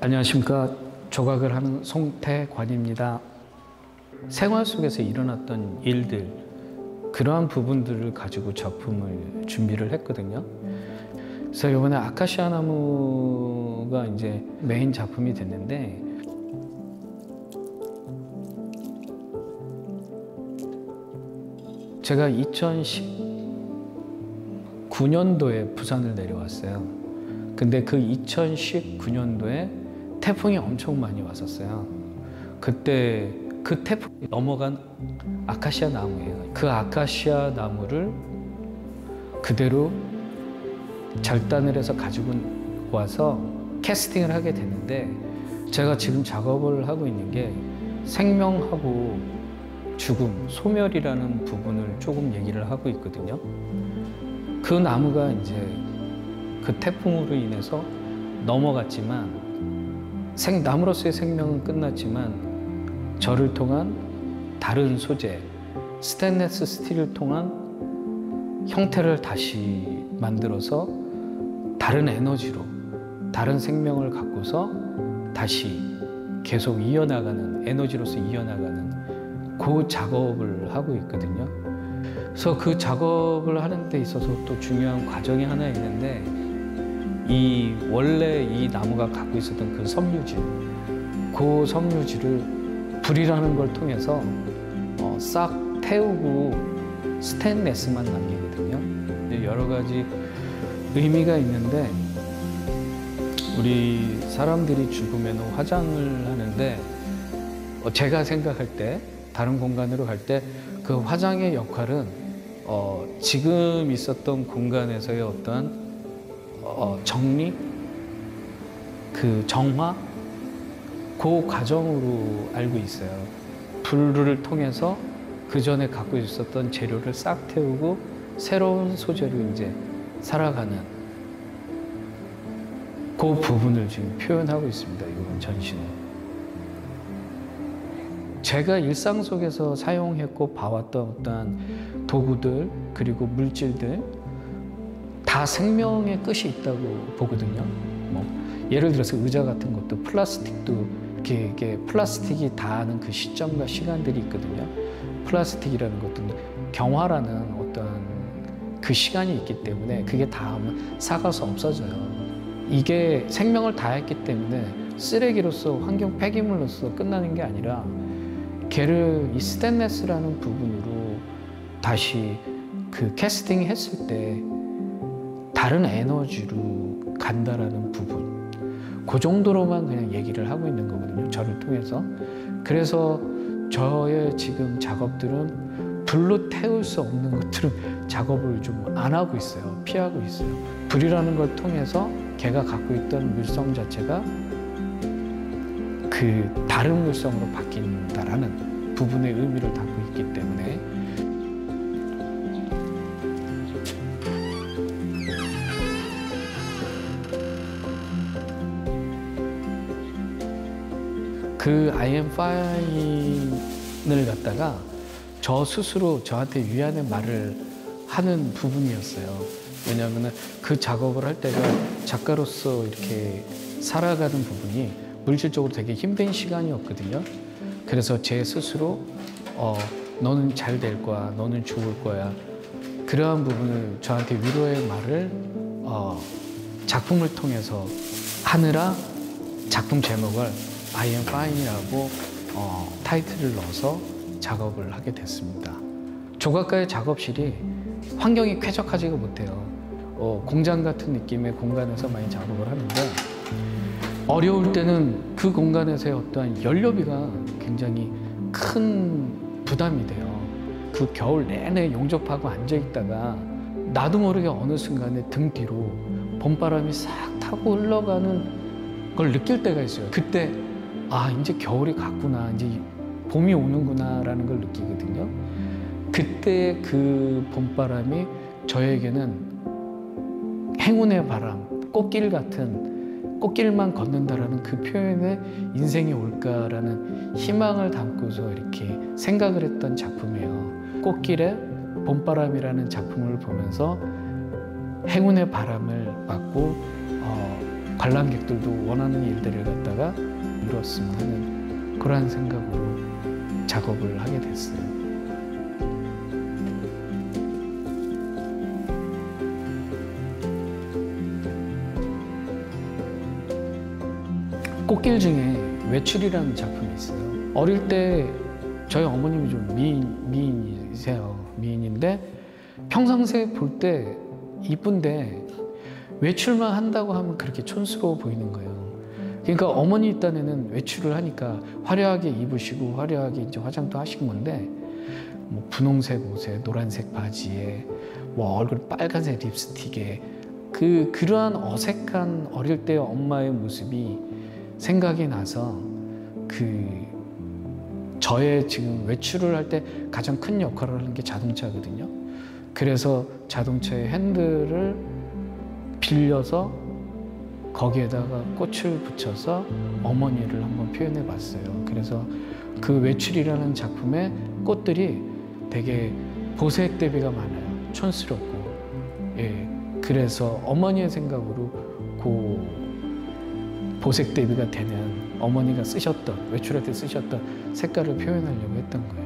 안녕하십니까. 조각을 하는 송태관입니다. 생활 속에서 일어났던 일들, 그러한 부분들을 가지고 작품을 준비를 했거든요. 그래서 이번에 아카시아 나무가 이제 메인 작품이 됐는데, 제가 2019년도에 부산을 내려왔어요. 근데 그 2019년도에 태풍이 엄청 많이 왔었어요. 그때 그 태풍이 넘어간 아카시아 나무예요. 그 아카시아 나무를 그대로 절단을 해서 가지고 와서 캐스팅을 하게 됐는데, 제가 지금 작업을 하고 있는 게 생명하고 죽음, 소멸이라는 부분을 조금 얘기를 하고 있거든요. 그 나무가 이제 그 태풍으로 인해서 넘어갔지만 나무로서의 생명은 끝났지만 저를 통한 다른 소재, 스테인리스 스틸을 통한 형태를 다시 만들어서 다른 에너지로, 다른 생명을 갖고서 다시 계속 이어나가는, 에너지로서 이어나가는 그 작업을 하고 있거든요. 그래서 그 작업을 하는 데 있어서 또 중요한 과정이 하나 있는데, 원래 이 나무가 갖고 있었던 그 섬유질, 그 섬유질을 불이라는 걸 통해서 싹 태우고 스테인리스만 남기거든요. 여러 가지 의미가 있는데, 우리 사람들이 죽으면 화장을 하는데, 제가 생각할 때, 다른 공간으로 갈 때 그 화장의 역할은 지금 있었던 공간에서의 어떠한 정리, 그 정화, 그 과정으로 알고 있어요. 불을 통해서 그 전에 갖고 있었던 재료를 싹 태우고 새로운 소재로 이제 살아가는 그 부분을 지금 표현하고 있습니다. 이번 전시는. 제가 일상 속에서 사용했고 봐왔던 어떠한 도구들, 그리고 물질들, 다 생명의 끝이 있다고 보거든요. 예를 들어서 의자 같은 것도, 플라스틱도 이렇게 플라스틱이 닿는 그 시점과 시간들이 있거든요. 플라스틱이라는 것도 경화라는 어떤 그 시간이 있기 때문에 그게 닿으면 삭아서 없어져요. 이게 생명을 다했기 때문에 쓰레기로서, 환경 폐기물로서 끝나는 게 아니라 걔를 이 스테인리스라는 부분으로 다시 그 캐스팅 했을 때 다른 에너지로 간다라는 부분, 그 정도로만 그냥 얘기를 하고 있는 거거든요, 저를 통해서. 그래서 저의 지금 작업들은 불로 태울 수 없는 것들은 작업을 좀 안 하고 있어요. 피하고 있어요. 불이라는 걸 통해서 걔가 갖고 있던 물성 자체가 그 다른 물성으로 바뀐다라는 부분의 의미를 담고 있기 때문에, 그 I am fine을 갖다가 저 스스로 저한테 위안의 말을 하는 부분이었어요. 왜냐하면 그 작업을 할 때가 작가로서 이렇게 살아가는 부분이 물질적으로 되게 힘든 시간이었거든요. 그래서 제 스스로 너는 잘 될 거야, 너는 좋을 거야, 그러한 부분을 저한테 위로의 말을 작품을 통해서 하느라 작품 제목을 I am fine이라고 타이틀을 넣어서 작업을 하게 됐습니다. 조각가의 작업실이 환경이 쾌적하지가 못해요. 공장 같은 느낌의 공간에서 많이 작업을 하는데, 어려울 때는 그 공간에서의 어떠한 연료비가 굉장히 큰 부담이 돼요. 그 겨울 내내 용접하고 앉아있다가 나도 모르게 어느 순간에 등 뒤로 봄바람이 싹 타고 흘러가는 걸 느낄 때가 있어요. 그때 이제 겨울이 갔구나, 이제 봄이 오는구나 라는 걸 느끼거든요. 그때 그 봄바람이 저에게는 행운의 바람, 꽃길 같은, 꽃길만 걷는다라는 그 표현에 인생이 올까라는 희망을 담고서 이렇게 생각을 했던 작품이에요. 꽃길에 봄바람이라는 작품을 보면서 행운의 바람을 맞고 관람객들도 원하는 일들을 갖다가 이루었으면 하는 그러한 생각으로 작업을 하게 됐어요. 꽃길 중에 외출이라는 작품이 있어요. 어릴 때 저희 어머님이 좀 미인이세요. 미인인데 평상시에 볼 때 이쁜데 외출만 한다고 하면 그렇게 촌스러워 보이는 거예요. 그러니까 어머니 딴에는 외출을 하니까 화려하게 입으시고 화려하게 이제 화장도 하신 건데 뭐 분홍색 옷에 노란색 바지에 뭐 얼굴 빨간색 립스틱에 그러한 어색한 어릴 때의 엄마의 모습이 생각이 나서 저의 지금 외출을 할 때 가장 큰 역할을 하는 게 자동차거든요. 그래서 자동차의 핸들을 빌려서 거기에다가 꽃을 붙여서 어머니를 한번 표현해 봤어요. 그래서 그 외출이라는 작품의 꽃들이 되게 보색 대비가 많아요. 촌스럽고. 예. 그래서 어머니의 생각으로 보색 대비가 되는 어머니가 쓰셨던, 외출할 때 쓰셨던 색깔을 표현하려고 했던 거예요.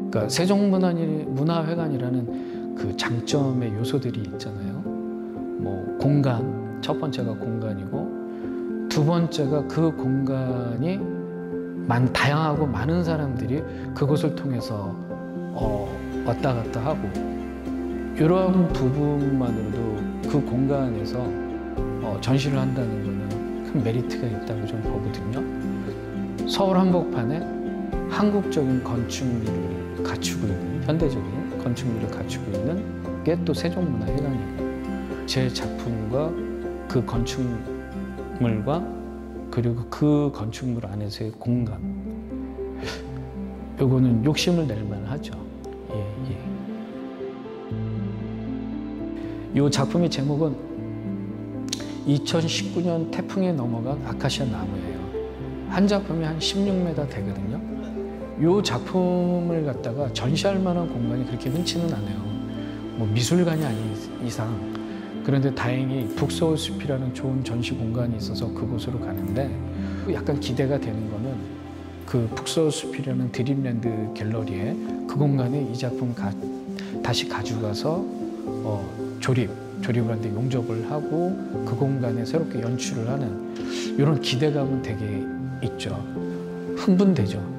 그러니까 세종문화회관이라는 그 장점의 요소들이 있잖아요. 뭐 공간, 첫 번째가 공간이고 두 번째가 그 공간이 다양하고 많은 사람들이 그곳을 통해서 왔다 갔다 하고 이런 부분만으로도 그 공간에서 전시를 한다는 거는 큰 메리트가 있다고 저는 보거든요. 서울 한복판에 한국적인 건축미를 갖추고 있는, 현대적인 건축미를 갖추고 있는 게 또 세종문화회관이고 제 작품과 그 건축물과 그리고 그 건축물 안에서의 공간, 요거는 욕심을 낼 만하죠. 이 작품의 제목은 2019년 태풍에 넘어간 아카시아 나무예요. 한 작품이 한 16m 되거든요. 이 작품을 갖다가 전시할 만한 공간이 그렇게 흔치는 않아요. 뭐 미술관이 아닌 이상. 그런데 다행히 북서울 숲이라는 좋은 전시 공간이 있어서 그곳으로 가는데 약간 기대가 되는 거는 그 북서울 숲이라는 드림랜드 갤러리에 그 공간에 이 작품 다시 가져가서 조립을 하는데 용접을 하고 그 공간에 새롭게 연출을 하는 이런 기대감은 되게 있죠. 흥분되죠.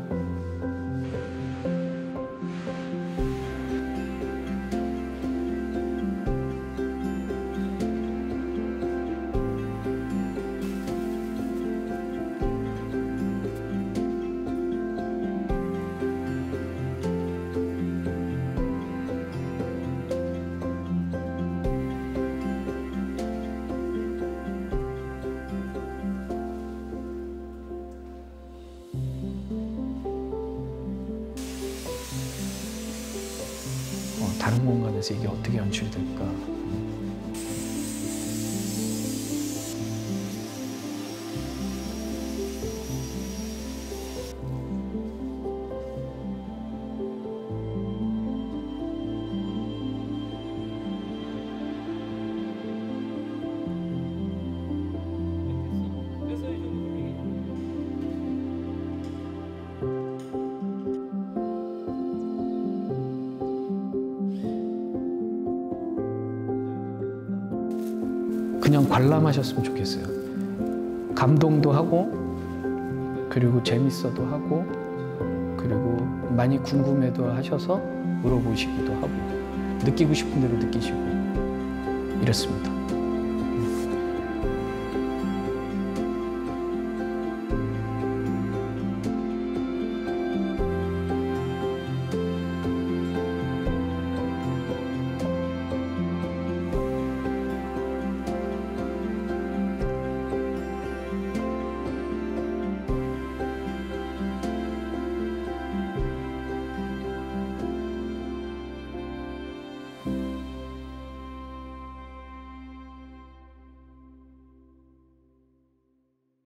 다른 공간에서 이게 어떻게 연출이 될까? 그냥 관람하셨으면 좋겠어요. 감동도 하고 그리고 재밌어도 하고 그리고 많이 궁금해도 하셔서 물어보시기도 하고 느끼고 싶은 대로 느끼시고 이렇습니다.